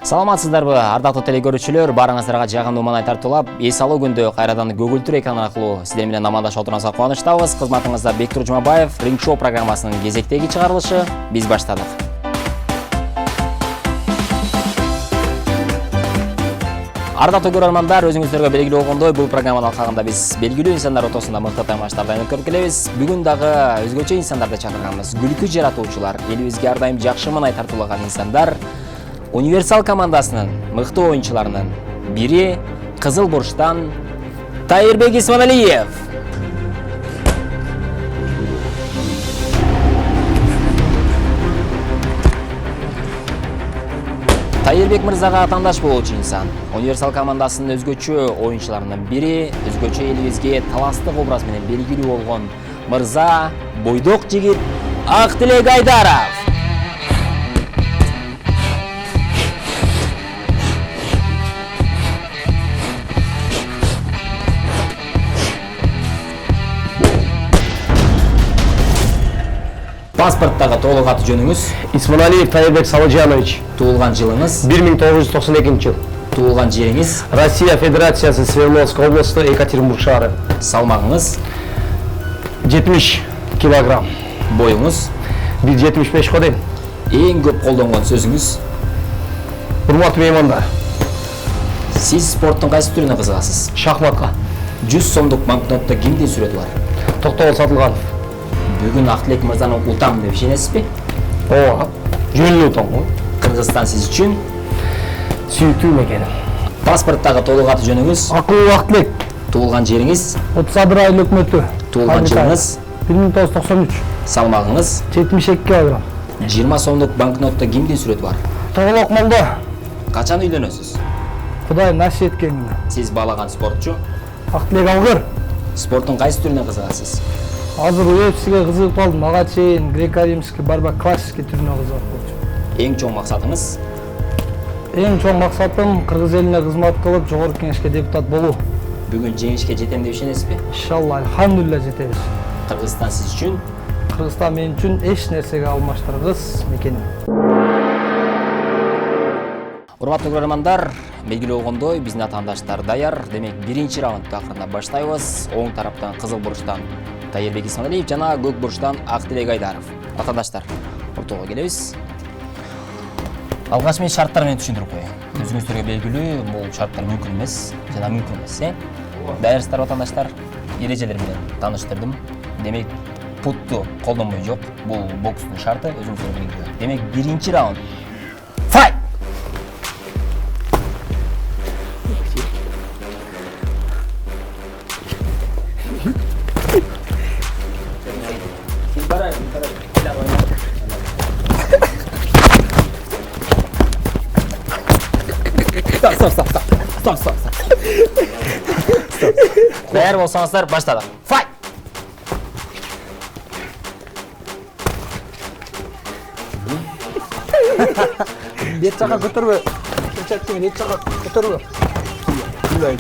Саламатсыздарбы, ардактуу телекөрүүчүлөр, барыңыздарга жагымдуу маанай тартуулап, эс алуу күндө кайрадан Көгүлтүр экраны аркылуу сиздер менен амандашып отурганыбызга кубанычтабыз. Кызматыңызда Бектур Жумабаев, Ринг Шоу программасынын кезектеги чыгарылышы. Биз баштадык. Ардактуу көрөрмандар, өзүңүздөргө белгилүү болгондой, бул программанын алкагында биз белгилүү инсандар ортосунда мыкты таймаштардан өткөрүп келебиз. Бүгүн дагы өзгөчө инсандарды чакырганбыз. Күлкү жаратуучулар, элибизге ар дайым жакшы маанай тартуулаган инсандар. Универсал командасынын мыкты оюнчуларынын бири Кызыл бурчтан Тайырбек Исманалиев. Тайырбек мырзага атандаш болуучу инсан. Универсал командасынын өзгөчө оюнчуларынын бири, өзгөчө элибизге таластык образ менен белгилүү болгон мырза, бойдок жигит Актилек Айдаров. Паспорттагы толук аты жөнүңүз? Исманалиев Тайырбек Салыжанович. Туулган жылыңыз? 1992 жыл. Туулган жериңиз? Россия Федерациясы, Свердловск областы, Екатеринбург шаары. Салмагыңыз? 70 килограмм. Боюңуз? 1,75 кодем. Эң көп колдонгон сөзүңүз? Урматтуу меймандар. Сиз спорттун кайсы түрүнө кызыгасыз? Шахматка. 100 сомдук банкнотто кимдин сүрөтү бар? Токтогул Сатылганов. Бүгүн Актилек мырзанын утам деп ишенесизби? Ооба. Жөнүнө утам го. Кыргызстан сиз үчүн сүйүктүү мекеним. Паспорттагы толук аты жөнүңүз? Акылуу Актилек. Туулган жериңиз? 31 айыл өкмөтү. Туулган жылыңыз? 1993. Салмагыңыз? 72 килограмм. 20 сомдук банкнотто кимдин сүрөтү бар? Тоголок молдо. Качан үйлөнөсүз? Кудай насип эткени. Сиз баалаган спортчу? Актилек Алгыр. Спорттун кайсы түрүнө кызыгасыз? Азыр UFC-ге кызыгып калдым. Ага чейин греко-римский, барба классический түрүнө кызыгып болчу. Эң чоң максатыңыз? Эң чоң максатым кыргыз элине кызмат кылып, жогорку кеңешке депутат болуу. Бүгүн жеңишке жетем деп ишенесизби? Иншалла, альхамдулилля жетебиз. Кыргызстан сиз үчүн? Кыргызстан мен үчүн эч нерсеге алмаштыргыс мекеним. Урматтуу көрөрмандар, белгилүү болгондой, биздин атаандаштар даяр. Демек, биринчи раундду акырында баштайбыз. Оң тараптан Кызыл бурчтан Тайырбек Исманалиев жана Көк бурчтан Актилек Айдаров. Атаандаштар, ортого келебиз. Алгач мен шарттар менен түшүндүрүп коеюн. Өзүңүздөргө белгилүү, бул шарттар мүмкүн эмес жана мүмкүн эмес, Даярсыздарбы атаандаштар? Эрежелер менен тааныштырдым. Демек, путту колдонбой жок. Бул бокстун шарты, өзүңүздөргө белгилүү. Демек, биринчи раунд. Файт! Стоп. Даяр болсаңыздар, баштадык. Файт! Бет жака көтөрбө. Чачыңы бет жака көтөрбө. Күлбөй.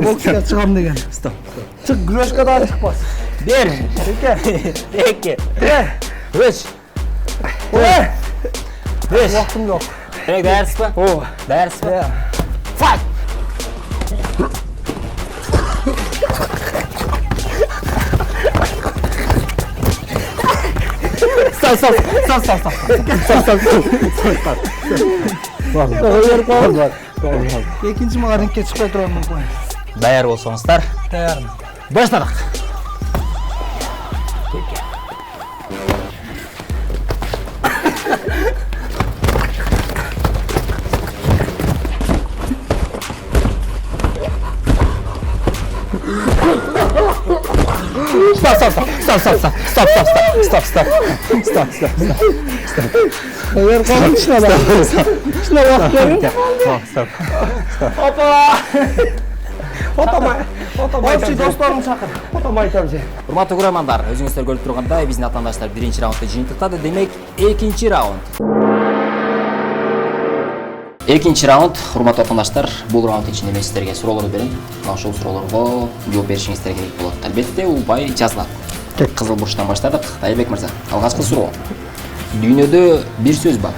Боксқа чыгам деген. Стоп. Чык, күрөшкө да чыкпас. Бер. Эки. Үч. Беш. Убактым жок. Демек, даярсызбы? Ооба. Даярсызбы? Файт! Экинчи мага рингке чыкпай турам мүмкүн. Даяр болсоңуздар, Даярмын. баштадык. Стоп. Даяр калдым ичине. Ичине убакыт бериң. Фото досторум чакыр. Фото айтам же. Урматтуу көрөрмандар, өзүңүздөр көрүп тургандай, биздин атаандаштар биринчи раундду жыйынтыктады. Демек, экинчи раунд. Экинчи раунд, урматтуу окуундаштар, бул раунд ичинде мен сиздерге суроолор берем. Ошол суроолорго жооп беришиңиздер керек болот. Албетте, упай жазылат. Кызыл бурчтан баштадык. Тайырбек мырза, алгачкы суроо. Дүйнөдө бир сөз бар.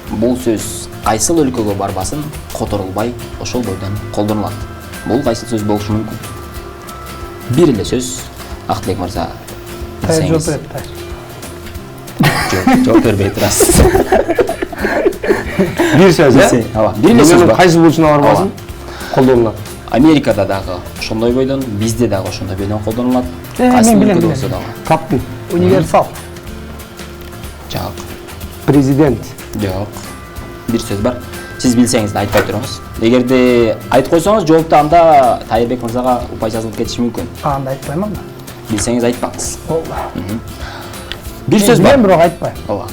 Бул сөз кайсыл өлкөгө барбасын, которулбай, ошол бойдон колдонулат. Бул кайсыл сөз болушу мүмкүн? Бир эле сөз. Актылек мырза. Жооп берет. Жооп бербей турасыз. Бир сөз, Ооба. Бир эле сөз бар. Кайсы бурчуна барбасын? Колдонулат. Америкада дагы ошондой бойдон, бизде дагы ошондой бойдон колдонулат. Мен Кайсы билем, өлкөдө билем. болсо дагы. Каптын. Универсал. Жок. Президент. Жок. Бир сөз бар. Сиз билсеңиз да айтпай туруңуз. Эгерде айтып койсоңуз, жоопту анда Тайырбек мырзага упай жазылып кетиши мүмкүн. Анда айтпаймын да. Билсеңиз айтпаңыз. Ооба. Бир сөз бар. Мен бирок айтпайм. Ооба.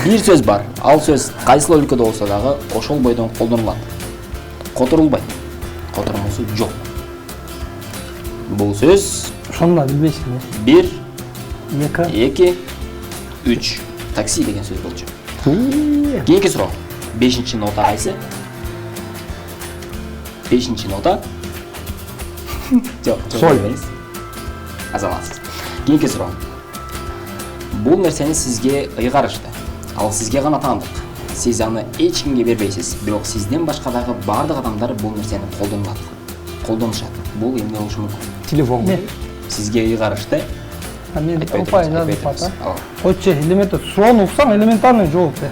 Бир сөз бар. Ал сөз кайсыл өлкөдө болсо дагы ошол бойдон колдонулат. Которулбайт. Которулмосу жок. Бул сөз Ошону да билбейсиң. 1, 2. 2, 3. Такси деген сөз болчу. Кийинки суроо. 5-чи нота кайсы? 5-чи нота? Жок, Соль. Азаматсыз. Кийинки суроо. Бул нерсени сизге ыйгарышты. Ал сизге гана таандык. Сиз аны эч кимге бербейсиз, бирок сизден башка дагы бардык адамдар бул нерсени колдонушат. Бул эмне болушу мүмкүн? Телефон. Сизге ыйгарышты. Мен Айтпай упай турсуз, жазып айтпай турсуз. ата. Ооба. Койчу, элементар суроону уксаң, элементарный жооп бер.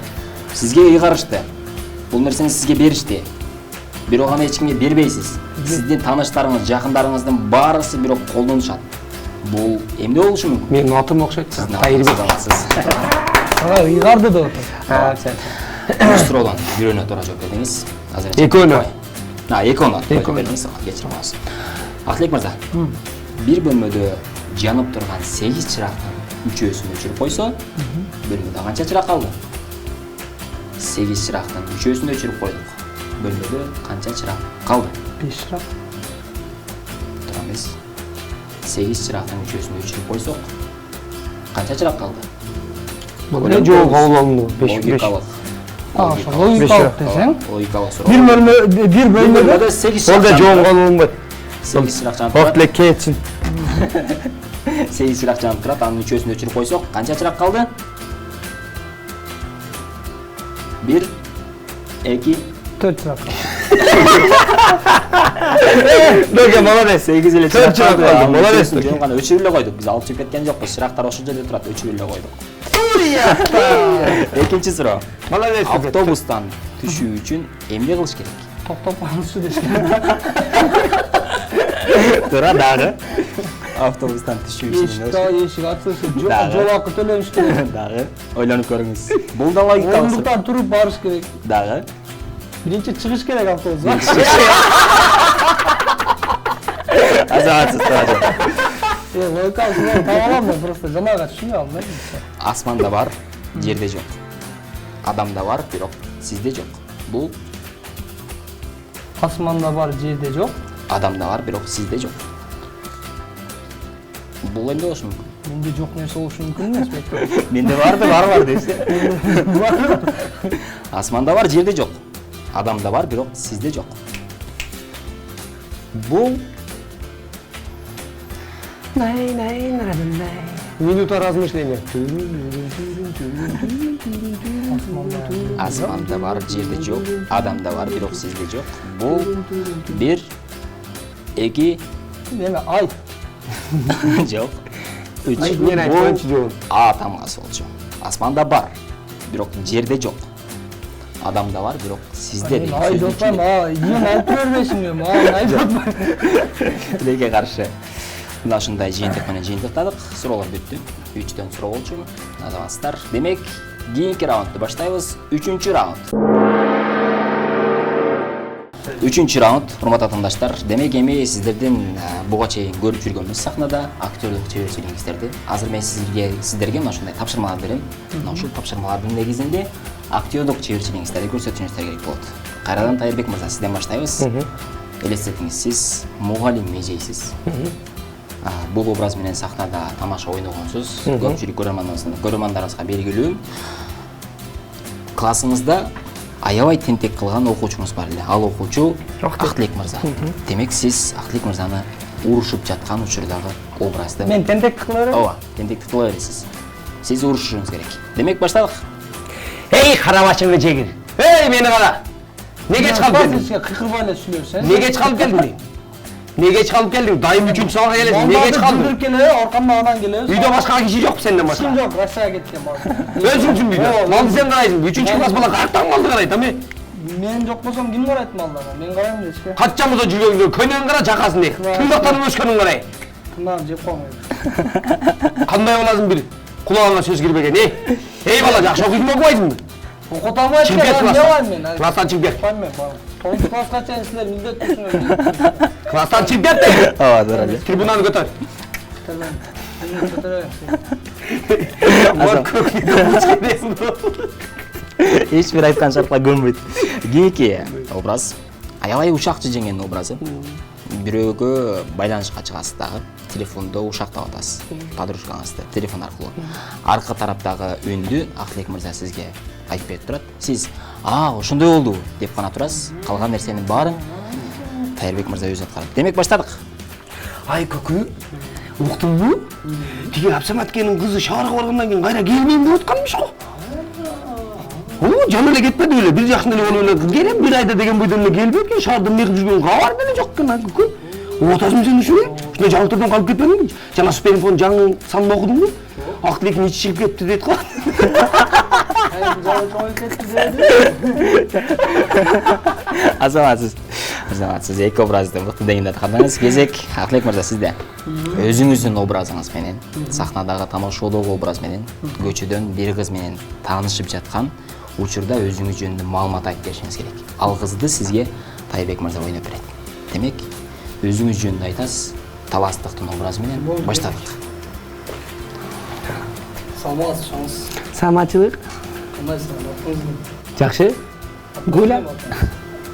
Сизге ыйгарышты. Бул нерсени сизге беришти. Бирок аны эч кимге бербейсиз. Сиздин тааныштарыңыз, жакындарыңыздын баарысы бирок колдонушат. Бул эмне болушу мүмкүн? Менин атым окшойт. Тайырбек. Ыйгарды деп атат. Үч суроодон бирөөнө туура жооп бердиңиз. Азыр Экөөнө. Экөөнө. Экөөнө. Кечириңиз. Актылек мырза. Бир бөлмөдө жанып турган 8 чырактын 3-өсүн өчүрүп койсо, бөлмөдө канча чырак калды? 8 чырактын 3-өсүн өчүрүп койдук. Бөлмөдө канча чырак калды? 5 чырак. Турамыз. 8 чырактын 3-өсүн өчүрүп койсок, канча чырак калды? Бул жооп кабыл алынды. 5. Ошо логикалык десең. Логикалык суроо. Бир бөлмөдө 8 Сол да чырак. жооп кабыл алынбайт. 8 чырак жанып турат. Вакытлы кетсин. 8 чырак жанып турат, анын 3-өсүн өчүрүп койсок, канча чырак калды? 1, 2, 4 чырак. Доге молодец. 8 эле Төрт чырак калды. Молодец. Жөн гана өчүрүп эле койдук. Биз алып чыгып кеткен жокпуз. Чырактар ошол жерде турат, өчүрүп эле койдук. Экинчи суроо. Молодец. Автобустан түшүү үчүн эмне кылыш керек? Токтоп калышы дешкен. Туура дагы. Автобустан түшүү үчүн Эшик ачылышы, жол акы төлөнүш керек. дагы ойлонуп көрүңүз. Бул да логикалык суроо. Орындуктан туруп барыш керек. Дагы. Биринчи чыгыш керек автобусга. Азаматсыз туура. Логикалык суроо таба алам мен, просто жанага түшүнө албайм. Асманда бар, жерде жок. Адамда бар, бирок сизде жок. Бул Асманда бар, жерде жок. адамда бар, бирок сизде жок. Бул эмне болушу мүмкүн? Менде жок нерсе болушу мүмкүн эмес бек. Менде бар депсиз. Асманда бар, жерде жок. Адамда бар, бирок сизде жок. Бул Минута размышления. асманда бар, жерде жок. Адамда бар, бирок сизде жок. Бул 1, 2, Неме ай. жок. 3. Мен айтпайынчы жооп. А тамгасы болчу. Асманда бар, бирок жерде жок. Адамда бар, бирок сизде деген Ай сөздүн жокпайм, içinde. мен айтып бербейсиң мен, ай жокпайм. Тилекке каршы. Мына ушундай жыйынтык менен жыйынтыктадык. Суроолор бүттү. 3төн суроо болчу. Азаматсыздар. Демек, кийинки раундду баштайбыз. 3-чү раунд. 3-чү раунд, урматтуу тыңдаштар. Демек, эми сиздердин буга чейин көрүп жүргөнүбүз сахнада актерлук чеберчилигиңиздерди. Азыр мен сиздерге мына ушундай тапшырмалар берем. Мына ушул тапшырмалардын негизинде актерлук чеберчилигиңиздерди көрсөтүшүңүздөр керек болот. Кайрадан Тайырбек мырза, сизден баштайбыз. Элестетиңиз, сиз мугалим межейсиз. Бул образ менен сахнада тамаша ойногонсуз. Көпчүлүк көрөрмандарыбызга белгилүү. Классыңызда аябай тентек кылган окуучуңуз бар эле. Ал окуучу Актилек мырза. Демек сиз Актилек мырзаны урушуп жаткан учурдагы образды. Мен тентек кыла берем. Ооба, тентектик кыла бересиз. Сиз урушушуңуз керек. Демек баштадык. Эй, карабашыңды жегир. Эй, мени кара. Неге чыгып келдиң? Кыйкырбай эле сүйлөшсөң. Неге чыгып келдиң? Неге чыгып келдиң? Дайым 3-чү сабакка келесиң. Неге чыгып келдиң? Келе, аркамдан анан келебиз. Үйдө башка киши жок сенден башка. Ким жок, Россияга кеткен бар. Өзүңсүң үйдө. Малды сен карайсың. 3-чү класс бала каяктан малды карайт, эми? Мен жок болсом ким карайт малдарды? Мен карайм дечке. Каччамызда жүргөңдө көйнөң кара, жакасын де. Тымдактанып өскөнүң карай. Тымдагын жеп коймойм. Кандай баласың бир? Кулагыңа сөз кирбеген, Эй бала, жакшы окуйсуңбу, окубайсыңбы? Окута алмайт Чемпион экен, класстан. эмне кылайм мен? Класстан чемпион. Коймойм, коймойм. 9 класска чейин силер милдеттүүсүңөр. Класстан чемпион де. Ооба, туура эле. Трибунаны көтөр. Эч бир айткан шартка көнбөйт. Кийинки образ аябай ушакчы жеңген образы. Бирөөгө байланышка чыгасыз дагы. Телефондо ушактап атасыз. Подружкаңызды телефон аркылуу. Аркы тараптагы үндү Актилек мырза сизге айтып берип турат. Сиз ошондой болду деп гана турасыз. Калган нерсенин баарын Тайырбек мырза өзү аткарат. Демек баштадык. Ай көкү, уктуңбу? Тиги Абсаматкенин кызы шаарга баргандан кийин кайра келмейм деп атканмыш го. Жана эле кетпеди беле, бир жакшын эле болуп эле келем, бир айда деген бойдон эле келбей экен, шаарда эмне кылып жүргөн кабар деле жок экен, ай көкү. Отасың сен ушуну? Ушундай жаңылыктардан калып кетпедиңби? Жана Суперинфонун жаңы санын окудуңбу? Актилектин ичи чыгып кетти дейт го. Азаматсыз эки образды мыкты дегенде кандаңыз. Кезек Актилек мырза сизде. Өзүңүздүн образыңыз менен, сахнадагы тамашоодогу образ менен, көчөдөн бир кыз менен таанышып жаткан учурда өзүңүз жөнүндө маалымат айтып беришиңиз керек. Ал кызды сизге Тайырбек мырза ойноп берет. Демек, өзүңүз жөнүндө айтасыз, таластыктын образы менен баштадык. Саламатсызбы? Самачылык. Кандайсыз? Жакшы. Гүлә.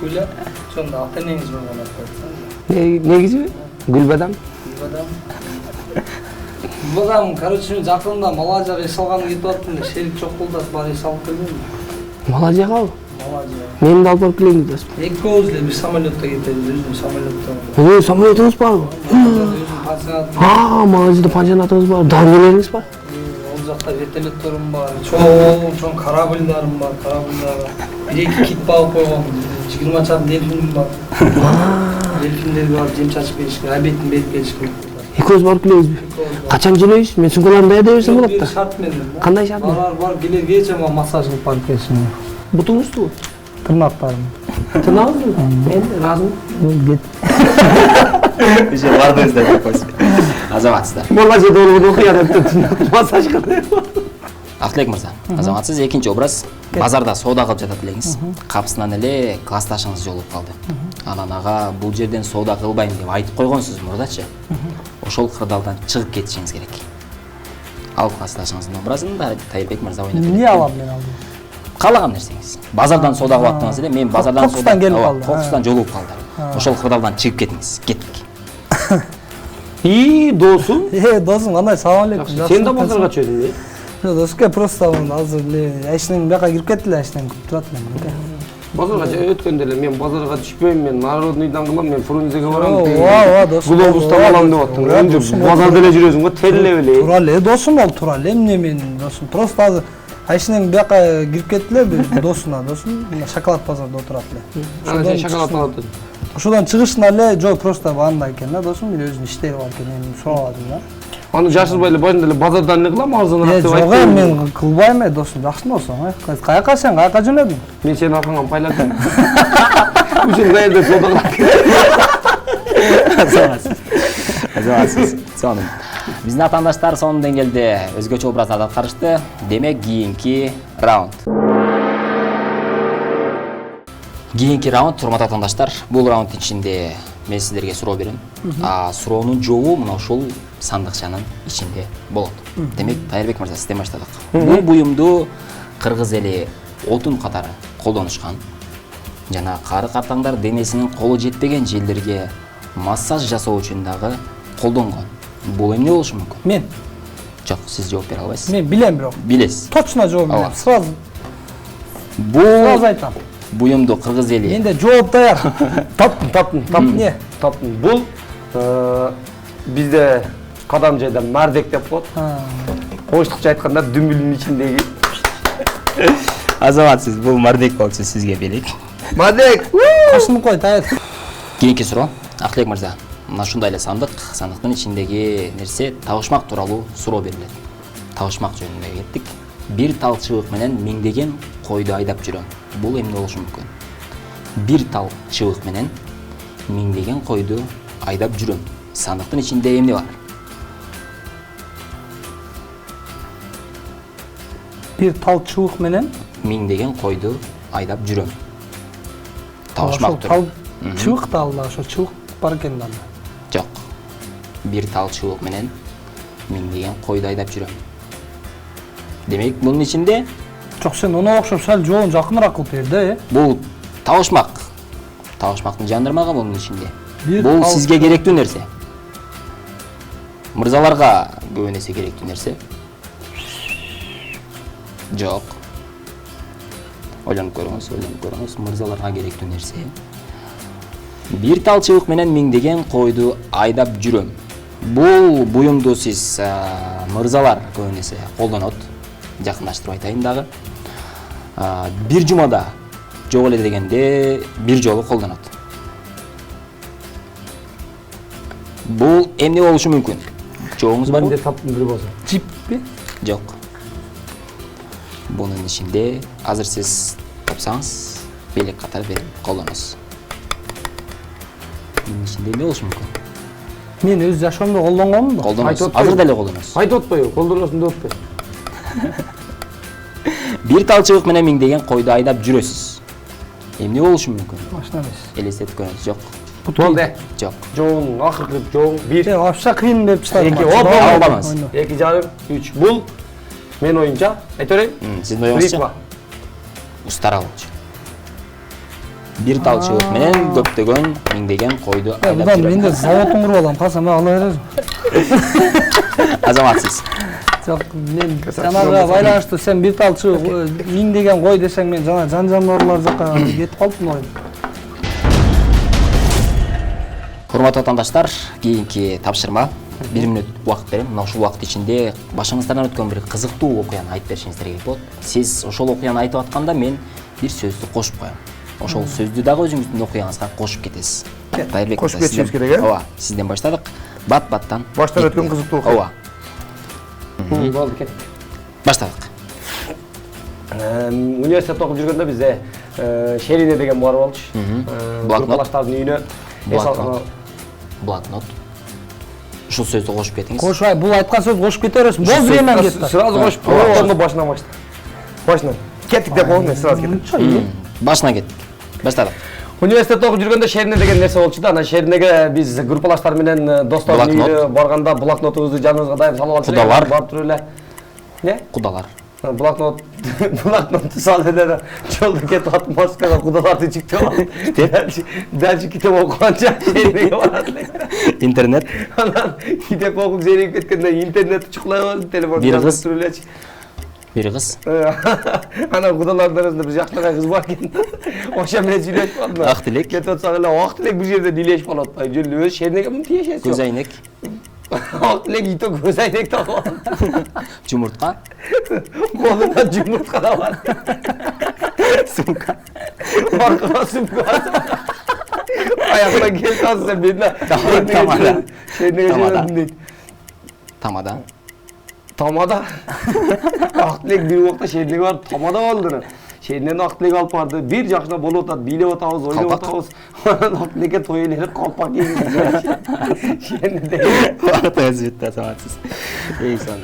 Гүлә. Сонда ата-энеңиз болгон айтсаңыз. Негизи Гүлбадам. Бадам, короче, жакында Малайзияга иш алганы кетип аттым, шерик жок болду, бар иш алып келдим. Малайзияга? Малайзияга. Мени да алып барып келейин десиз. Экөөбүз эле бир самолетто кетебиз, өзүнүн самолетто. Самолетиңиз барбы? Өзүнүн пансионат. Малайзияда пансионатыңыз бар, дармелериңиз бар. Ол жакта вертолетторум бар, чоң корабльдарым бар, корабльдар. Бир-эки кит багып койгон, 20 чакан дельфиним бар. Дельфиндерге барып жем чачып беришкен, обедин берип келишкен. Экөөбүз барып келебизби? Качан жөнөйбүз? Мен сумкаларымды даярдап берсем болот да. Шарт менен. Кандай шарт? Бар келгенче массаж кылып барып келишим. Бутуңузду? Тырнактарым. Тырнагыңызбы? Мен ыраазымын. Кет. Иши бардыңыз деп койсуң. Азаматсыздар. Малайзияда болгон окуя деп массаж кылып. Актилек мырза, азаматсыз экинчи образ. Базарда соода кылып жатат элеңиз. Капысынан эле классташыңыз жолугуп калды. Анан ага бул жерден соода кылбайм деп айтып койгонсуз мурдачы. Ошол кырдаалдан чыгып кетишиңиз керек. Ал классташыңыздын образын да Тайырбек мырза ойноп берет. Эмне алам мен алдым? Каалаган нерсеңиз. Базардан соода кылып аттыңыз эле, мен базардан соода Кокустан келип калды. Кокустан жолугуп калды. Ошол кырдаалдан чыгып кетиңиз. Кеттик. Досум. Досум, кандай? Салам алейкум. Сен да базарга чөйдүң, Доске просто азыр эле айшынын бияка кирип кетти эле, айшынын күтүп турат мен. Базарга өткөндө эле мен базарга түшпөйм, мен Народныйдан кылам, мен Фрунзеге барам. Ооба, досум. Глобустан алам деп аттың. Өзү базарда эле жүрөсүң го, теллеп эле. Тура эле, досум ол, тура эле. Эмне мен досум? Просто азыр айшынын бияка кирип кетти эле, бир досуна, досум шоколад базарда отурат эле. Ана сен шоколад алып. Ошодон чыгышында эле, жок, просто андай экен да, досум, бир өзүнүн иштери бар экен, мен сурабадым да. Аны жашырбай эле башында эле базардан эмне кылам, арзаныраак деп Жок, айтты. мен кылбайм, досум, жакшы болсоң, каяка сен, каяка жөнөдүң? Мен сени аркаңан пайлатам. Ушул кайерде соода Азаматсыз. Сонун. Биздин атаандаштар сонун деңгээлде өзгөчө образдарды аткарышты. Демек, кийинки раунд. Кийинки раунд, урматтуу атаандаштар, бул раунддун ичинде мен сиздерге суроо берем. Суроонун жообу мына ушул сандыкчанын ичинде болот. Демек, Тайырбек мырза, сизден баштадык. Бул буюмду кыргыз эли отун катары колдонушкан. Жана кары картаңдар денесинин колу жетпеген жерлерге массаж жасоо үчүн дагы колдонгон. Бул эмне болушу мүмкүн? Мен. Жок, сиз жооп бере албайсыз. Мен билем бирок. Билесиз. Точно жооп берем. Сразу Бул айтам. буюмду кыргыз эли. Менде жооп даяр. Таптым. Не? Таптым. Бул бизде кадам жайда мардек деп коет. Оштукча айтканда дүмбүлдүн ичиндеги. Азаматсыз, бул мардек болчу сизге белек. Мардек! Кашын кой, тайт. Кийинки суроо. Актылек мырза, мына ушундай эле сандыктын ичиндеги нерсе табышмак тууралуу суроо берилет. Табышмак жөнүндө кеттик. Бир тал чыбык менен миңдеген койду айдап жүрөм. Бул эмне болушу мүмкүн? Бир тал чыбык менен миңдеген койду айдап жүрөм. Сандыктын ичинде эмне бар? Бир тал чыбык менен Миңдеген койду айдап жүрөм. Табышмак тур. тал чыбык да алла, ошо чыбык бар экен да. Жок. Бир тал чыбык менен миңдеген койду айдап жүрөм. Демек, бунун ичинде Жок, сен она окшоп сал жоон жакыныраак кылып бер да, бул табышмак. Табышмактын жандырмагы бунун ичинде. Бир Бул тал- сизге керектүү нерсе. Мырзаларга көбүн эсе керектүү нерсе. Жок. Ойлонуп көрүңүз, мырзаларга керектүү нерсе. Бир тал чыбык менен миңдеген койду айдап жүрөм. Бул буюмду сиз мырзалар көбүн эсе колдонот. Жакындаштырып айтайын дагы. Бир жумада жок эле дегенде бир жолу колдонот. Бул эмне болушу мүмкүн? Жооңуз барбы? Менде таптым бир болсо. Жиппи? Жок. Бунун ичинде азыр сиз тапсаңыз, белек катары берип колдоносуз. Бунун ичинде эмне болушу мүмкүн? Мен өз жашоомдо колдонгонмун да. Колдоносуз. Азыр деле колдоносуз. Айтып атпайбы? Колдоносуң деп атпайбы? Бир тал чыбык менен миңдеген койду айдап жүрөсүз. Эмне болушу мүмкүн? Машина эмес. Элестетип көрүңүз. Жок. Болду. Жок. Жоң, акыркы жоң, бир. Вообще кыйын деп чыгардым. Эки, оп, албаңыз. 2,5, 3. Бул мен оюнча, айта берейин. Сиздин оюңузча? Ритма. Устара болчу. Бир тал чыбык менен көптөгөн миңдеген койду айдап Будан менде жүрөм. заводун куруп алам, калсам ала берем. Азаматсыз. Жок, мен жанагыга байланыштуу сен бир тал чыбык миңдеген кой десең мен жана жан-жаныбарлар жака кетип калыптым оюн. Урматтуу ватандаштар, кийинки тапшырма 1 мүнөт убакыт берем. Мына ушул убакыт ичинде башыңыздардан өткөн бир кызыктуу окуяны айтып беришиңиздер керек болот. Сиз ошол окуяны айтып атканда мен бир сөздү кошуп коем. Ошол сөздү дагы өзүңүздүн окуяңызга кошуп кетесиз. Дайырбек Кошуп мырза, кетишибиз сизден- керек, э? Ооба, сизден баштадык. Бат-баттан. Баштан кеттик. өткөн кызыктуу окуя. Ооба, Болду, кеттик. баштадык. Университет окуп жүргөндө бизде Шерине деген бар болчу. Блокнот. Группалаштардын үйүнө Блокнот. Блокнот. Ушул сөздү кошуп кетиңиз. Кошубай, бул айткан сөз кошуп кете бересиң. Бул времени кетти. Сразу кошуп, ошондо башынан башла. Башынан. Кеттик деп коем, мен сразу кеттим. Башына кеттик. Баштадык. Университетте окуп жүргөндө Шерине деген нерсе болчу да. Ана Шеринеге биз группалаштар менен достордун Блокнот. үйүнө барганда блокнотубузду жаныбызга дайым салып алып Кудалар. барып туруп эле. Не? Кудалар. Блокнотты салып эле жолдо кетип атып маскага кудаларды жүктөп алып. Дальше китеп окуганча Шеринеге барат элек. Интернет. Анан китеп окуп зеригип кеткенде интернетти чукулай алып телефон Бир кыз. туруп элечи. Бир кыз. Анан кудалардын арасында бир жактагай кыз бар экен. Ошо менен сүйлөшүп калдым. Ак тилек. Кетип атсак эле ак тилек бул жерде илешип калып атпайбы. Жөн өз Шериneге мынтип тиешеси Көз жок. айнек. Ак тилек ито көз айнек тагып алып. Жумуртка. Колунда жумуртка да бар. Сумка. Аркага сумка бар. Аяктан келип калса мен Тамада. Шериneге жөнөдүм дейт. Тамада. Тамада. Ак тилек бир убакта Шериneге барып тамада болду. Шеринен ак тилек алып барды. Бир жакшына болуп атат, бийлеп атабыз, ойлоп Калпак. атабыз. Анан ак тилекке той эленип калпак кийип. Шеринде. Ортоңуз бүтті, азаматсыз. Эй сон.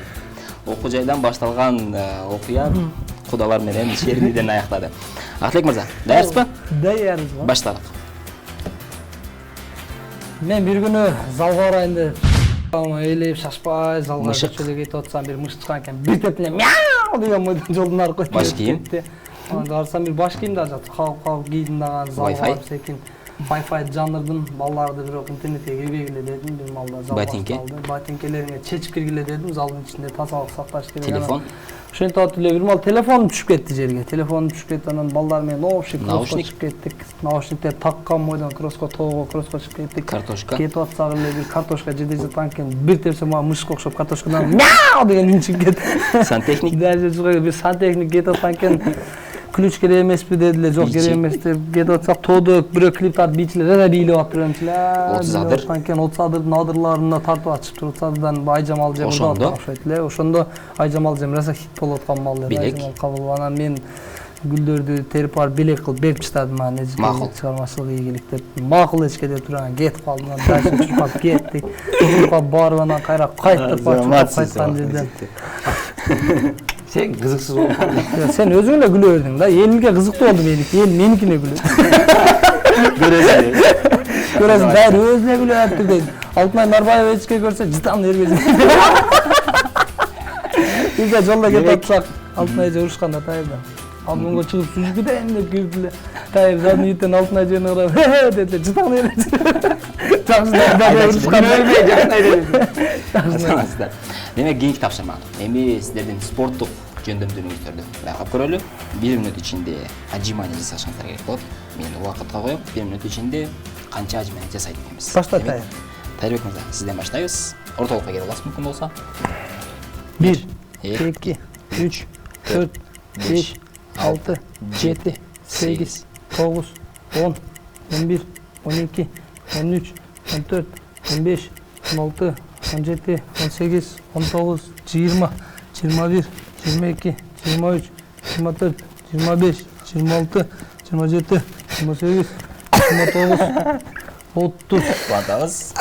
Окуу жайдан башталган окуя кудалар менен Шеринеден аяктады. Актылек мырза, даярсызбы? Даярбыз. Баштадык. Мен бир күнү залга барайын деп элеп шашпай залга Мышык. көчөдө кетип атсам бир мышык чыккан экен. Бир тепне мяу деген мойдон жолдун аркы Баш кийим? Анда барсам бир баш кийим да жатыр. Калып кийдим дагы залга Wi-Fi? барып секин. Wi-Fi жандырдым, балларды бирок интернетке кирбегиле дедим, бир малда зал Ботинке? башталды. Ботинкелериңе чечип киргиле дедим, залдын ичинде тазалык сакташ керек. Телефон? Ошентип атып эле бир мал телефонум түшүп кетти жерге. Телефонум түшүп кетти, анан балдар менен общий кросско Наушник? чыгып кеттик. Наушниктер таккан бойдон кросско тоого кросско чыгып кеттик. Картошка? Кетип атсак эле бир картошка жеде жаткан экен. Бир тепсе мага мышка окшоп картошкадан мяу деген үн чыгып кетти. Сантехник? Даже жуга бир сантехник кетип аткан экен. Ключ керек эмеспи дедиле, жок керек эмес деп кетип атсак тоодо бирөө клип тартып бийчилер, бийлеп атып эмчилер. 30 адыр. Анткени 30 адырдын адырларына тартып атышыптыр. 30 адырдан Айжамал жем Ошондо? окшойт эле. Ошондо Айжамал жем раса хит болуп аткан мал деп Билек? Айжамал кабыл. Анан мен гүлдөрдү терип барып белек кылып берип чыктадым аны. Макул. Чыгармачылык ийгилик деп. Макул эчке деп турган кетип калдым. Анан дальше чуркап кеттик. Чуркап барып анан кайра кайтып барып кайткан жерден. Sen kızıksız olma. Sen özüň эле күлө бердиң да. Элге кызыктуу болду меники. Эл меникине күлөт. Göreceğiz. Көрөсүң, баары өзүнө күлөп атты дейт. Алтынай Нарбаева эчке көрсө жытам эргеже. Бизге жолдо кетип атсак, Алтынай эже урушканда Тайырдан. Алдыңга чыгып сүзгүден деп кирдиле. Тайыр задний видтен Алтынай эжени карап, деди, жытам эргеже. Жакшыдан урушкан Ölmeye jakın ayrı. Азаматсыздар. Демек кийинки тапшырма. Эми сиздердин спорттук жөндөмдөрүңүздөрдү байкап көрөлү. 1 минут ичинде отжимание жасашыңыздар керек болот. Мен убакытка коюп, 1 минут ичинде канча отжимание жасайт экенбиз. Башта Тайыр. Тайырбек мырза, сизден баштайбыз. Ортолукка келип аласыз мүмкүн болсо. 1, 2, 2, 3, 4, 5, 6, 7, 8, 9, 10, 11, 12, 13, 14, 15, 16, 17, 18, 19, 20, 21, 22, 23, 24, 25, 26, 27, 28, 29, 30. Кубатабыз.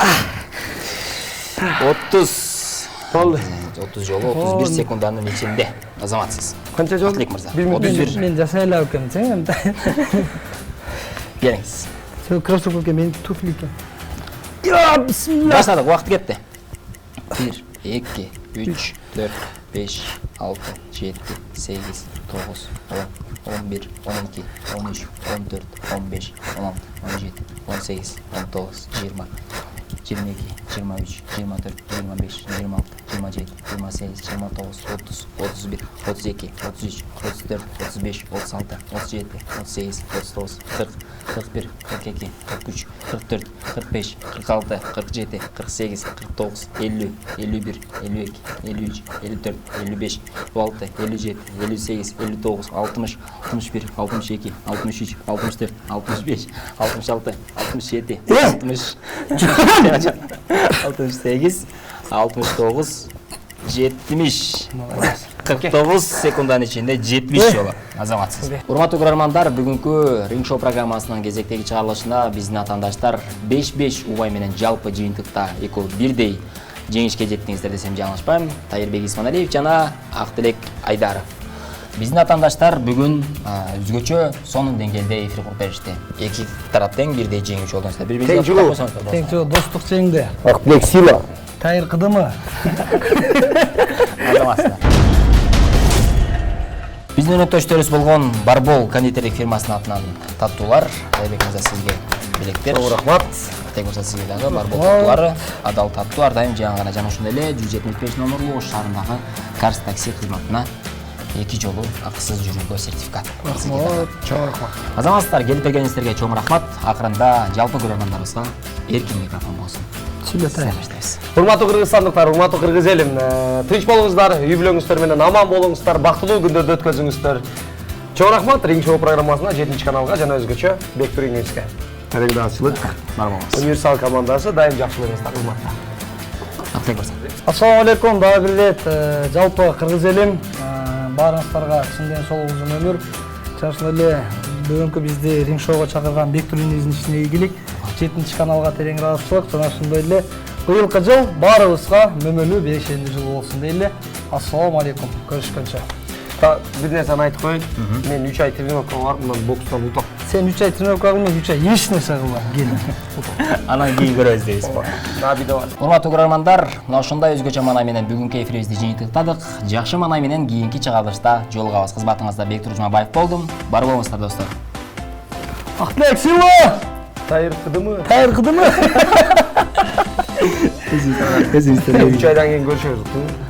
30. Oldu. 30 жолу 31 секунданын ичинде. Азаматсыз. Kança jol? Ақтылек мырза. 31. Мен жасай алам экен, сен Келиңиз. Сен кроссовка мен туфли экен. Я, бисмилла. Баштадык, убакыт кетти. 1, 2, 3, 4, 5, 6, 7, 8, 9, 10, 11, 12, 13, 14, 15, 16, 17, 18, 19, 20, 22, 23, 24, 25, 26, 27, 28, 29, 30, 31, 32, 33, 34, 35, 36, 37, 38, 39, 40, 41, 42, 43, 44, 45, 46, 47, 48, 49, 50, 51, 52, 53, 54, 55, 56, 57, 58, 59, 60, 61, 62, 63, 64, 65, 66, 67, 60, 68, 69, 70, 49 секунданын ичинде 70 жолу. Азаматсыз. Урматтуу көрөрмандар, бүгүнкү ринг шоу программасынын кезектеги чыгарылышына биздин атаандаштар 5-5 убай менен жалпы жыйынтыкта экөө бирдей жеңишке жеттиңиздер десем жаңылышпайм. Тайырбек Исманалиев жана Ақтылек Айдаров. Биздин атаандаштар бүгүн өзгөчө сонун деңгээлде эфир куруп беришти. Эки тараптан бирдей жеңүүчү болдуңуздар. Бири-бирибизге Тең коşоңуздар. Тең жол достук жеңди. Ақтылек сила. Тайыр кыдымы? Азаматсыздар. Биздин өнөктөштөрүбүз болгон Барбол кондитерлик фирмасынын атынан таттуулар. Тайырбек мырза, сизге билектер. Чоң рахмат. Ақтылек мырза, сизге дагы Барбол таттуулары. Адал таттуу ар дайым жаңы гана жана ошондой эле 175 номерлуу Ош шаарындагы Карс такси кызматына 2 жолу акысыз жүрүүгө сертификат. Чоң рахмат. Азаматсыздар, келип келгениңиздерге чоң рахмат. Акырында жалпы көрөрмандарыбызга эркин микрофон болсун. Сүйлөтөй. Баштайбыз. Урматтуу кыргызстандыктар, урматтуу кыргыз элим, тынч болуңуздар, үй бүлөңүздөр менен аман болуңуздар, бактылуу күндөрдү өткөзүңүздөр. Чоң рахмат ринг шоу программасына 7-чи каналга жана өзгөчө Бектурингизге. Тереңдашчылык, Бар болуңуз. универсал командасы дайым жакшы болуңуздар, урматтуу. Ақтылек мырза. Ассаламу алейкум, дагы бир ирет жалпы кыргыз элим, баарыңыздарга чын ден соолугуңузун өмүр. Чашын эле бүгүнкү бизди ринг шоуга чакырган Бектурингиздин ишине ийгилик. 7-чи каналга терең ыраазычылык, жана ошондой эле быйылкы жыл баарыбызга мөмөлүү бешендүү жыл болсун дейли. Ассаламу алейкум, көрүшкөнчө. Бир нерсени айтып коеюн. Мен 3 ай тренировка барып, мына бокстан утап. Сен 3 ай тренировка кылма, 3 ай эч нерсе кылма. Кел. Анан кийин көрөбүз дейбиз. Набиде бар. Урматтуу көрөрмандар, мына ошондой өзгөчө маанай менен бүгүнкү эфирибизди жыйынтыктадык. Жакшы маанай менен кийинки чыгарылышта жолугабыз. Кызматыңызда Бектур Жумабаев болдум. Бар болуңуздар достор. Ақтылек сыйлы! Tayırkıdımı? Tayырkıдымы? Өзүңүздөр 3 aydan keyin görüşөбүз.